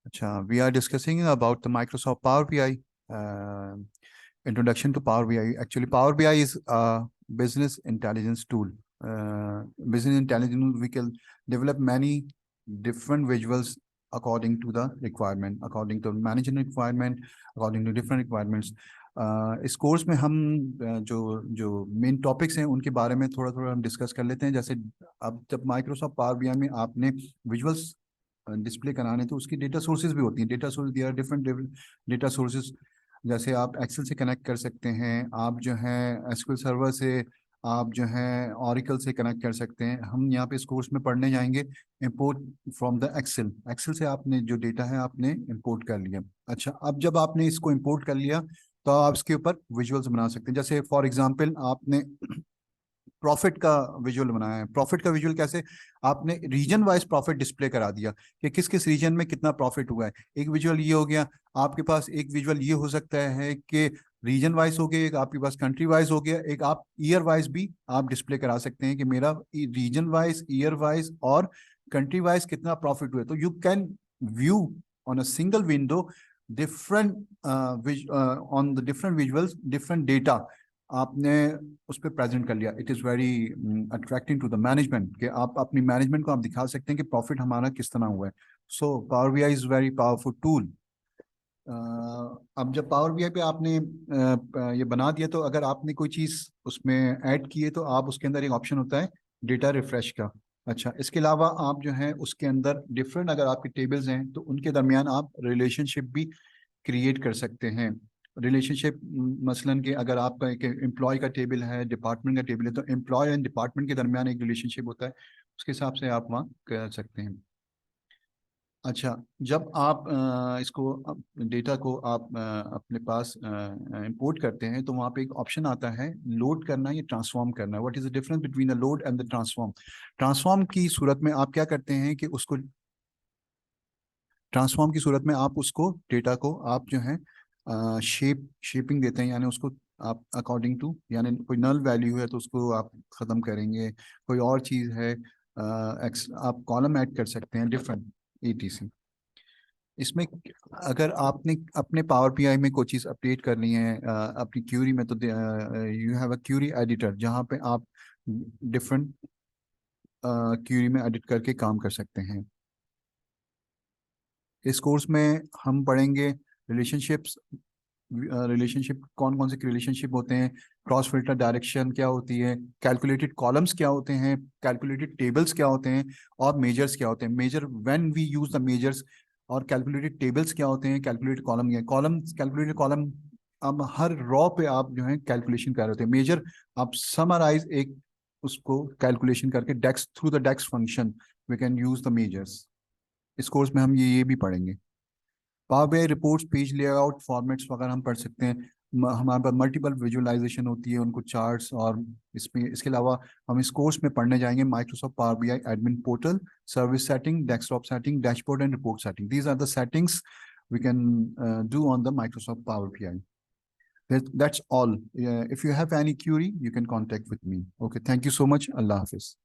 अच्छा, we are discussing about the Microsoft Power BI. uh, Introduction to Power BI. Actually, Power BI is a business intelligence tool. Business intelligence, we can develop many different visuals according to the requirement, according to management requirement, according to different requirements. इस course में हम जो जो main topics हैं उनके बारे में थोड़ा थोड़ा हम डिस्कस कर लेते हैं। जैसे अब जब माइक्रोसॉफ्ट पावर बीआई में आपने विजुअल्स डिस्प्ले कराने तो उसकी डेटा सोर्सेज भी होती हैं। Data source, there are different data sources. जैसे आप एक्सेल से कनेक्ट कर सकते हैं, आप जो है एसक्यूएल सर्वर से, आप जो है ऑरिकल से कनेक्ट कर सकते हैं। हम यहाँ पे इस कोर्स में पढ़ने जाएंगे import from the Excel. Excel से आपने जो डेटा है आपने इंपोर्ट कर लिया। अच्छा, अब जब आपने इसको इंपोर्ट कर लिया तो आप इसके ऊपर विजुअल्स बना सकते हैं। जैसे फॉर एग्जांपल आपने प्रॉफिट का विजुअल बनाया है। प्रॉफिट का विजुअल कैसे? आपने रीजन वाइज प्रॉफिट डिस्प्ले करा दिया कि किस किस रीजन में कितना प्रॉफिट हुआ है। एक विजुअल ये हो गया। आपके पास एक विजुअल ये हो सकता है कि रीजन वाइज हो गया, एक आपके पास कंट्री वाइज हो गया, एक आप ईयर वाइज भी आप डिस्प्ले करा सकते हैं कि मेरा रीजन वाइज, ईयर वाइज और कंट्री वाइज कितना प्रॉफिट हुआ। तो you can view on a single window different on the different visuals, different data आपने उस पर प्रेजेंट कर लिया। It is very attracting to the management कि आप अपनी मैनेजमेंट को आप दिखा सकते हैं कि प्रॉफिट हमारा किस तरह हुआ है। So power BI is very powerful tool. अब जब पावर बीआई पे आपने ये बना दिया तो अगर आपने कोई चीज़ उसमें ऐड की है तो आप उसके अंदर एक ऑप्शन होता है डेटा रिफ्रेश का। अच्छा, इसके अलावा आप जो है उसके अंदर डिफरेंट अगर आपके टेबल्स हैं तो उनके दरमियान आप रिलेशनशिप भी क्रिएट कर सकते हैं। रिलेशनशिप मसलन कि अगर आपका एक एम्प्लॉय का टेबल है, डिपार्टमेंट का टेबल है, तो एम्प्लॉय एंड डिपार्टमेंट के दरमियान एक रिलेशनशिप होता है, उसके हिसाब से आप वहाँ कर सकते हैं। अच्छा, जब आप इसको डेटा को आप अपने पास इंपोर्ट करते हैं तो वहाँ पे एक ऑप्शन आता है लोड करना या ट्रांसफॉर्म करना। What is the difference between the load and the transform? Transform की सूरत में आप क्या करते हैं कि उसको, ट्रांसफॉर्म की सूरत में आप उसको डेटा को आप जो है शेपिंग देते हैं, यानी उसको आप अकॉर्डिंग टू, यानी कोई नल वैल्यू है तो उसको आप ख़त्म करेंगे। कोई और चीज़ है, आप कॉलम ऐड कर सकते हैं डिफरेंट ETC। इसमें अगर आपने अपने पावर बीआई में कोई चीज़ अपडेट करनी है अपनी क्यूरी में, तो you have a query editor जहाँ पे आप डिफरेंट क्यूरी में एडिट करके काम कर सकते हैं। इस कोर्स में हम पढ़ेंगे रिलेशनशिप्स। रिलेशनशिप कौन कौन से रिलेशनशिप होते हैं, क्रॉस फिल्टर डायरेक्शन क्या होती है, कैलकुलेटेड कॉलम्स क्या होते हैं, कैलकुलेटेड टेबल्स क्या होते हैं, और मेजर्स क्या होते हैं, measure when we use the measures, और कैलकुलेटेड टेबल्स क्या होते हैं, कैलकुलेटेड कॉलम क्या कॉलम, कैलकुलेटेड कॉलम। अब हर रॉ पे आप जो है कैलकुलेशन कर रहे होते हैं। मेजर आप समराइज एक उसको कैलकुलेशन करके DAX through the DAX function we can use the measures. इस कोर्स में हम ये भी पढ़ेंगे। Power BI reports, page layout, formats वगैरह हम पढ़ सकते हैं। हमारे पास मल्टीपल विजुअलाइजेशन होती है, उनको चार्ट्स, और इसमें इसके अलावा हम इस कोर्स में पढ़ने जाएंगे Microsoft Power BI admin portal, service setting, desktop setting, dashboard and report setting. These are the settings we can do on the Microsoft Power BI. That's all. If you have any query, you can contact with me. Okay, thank you so much. Allah Hafiz.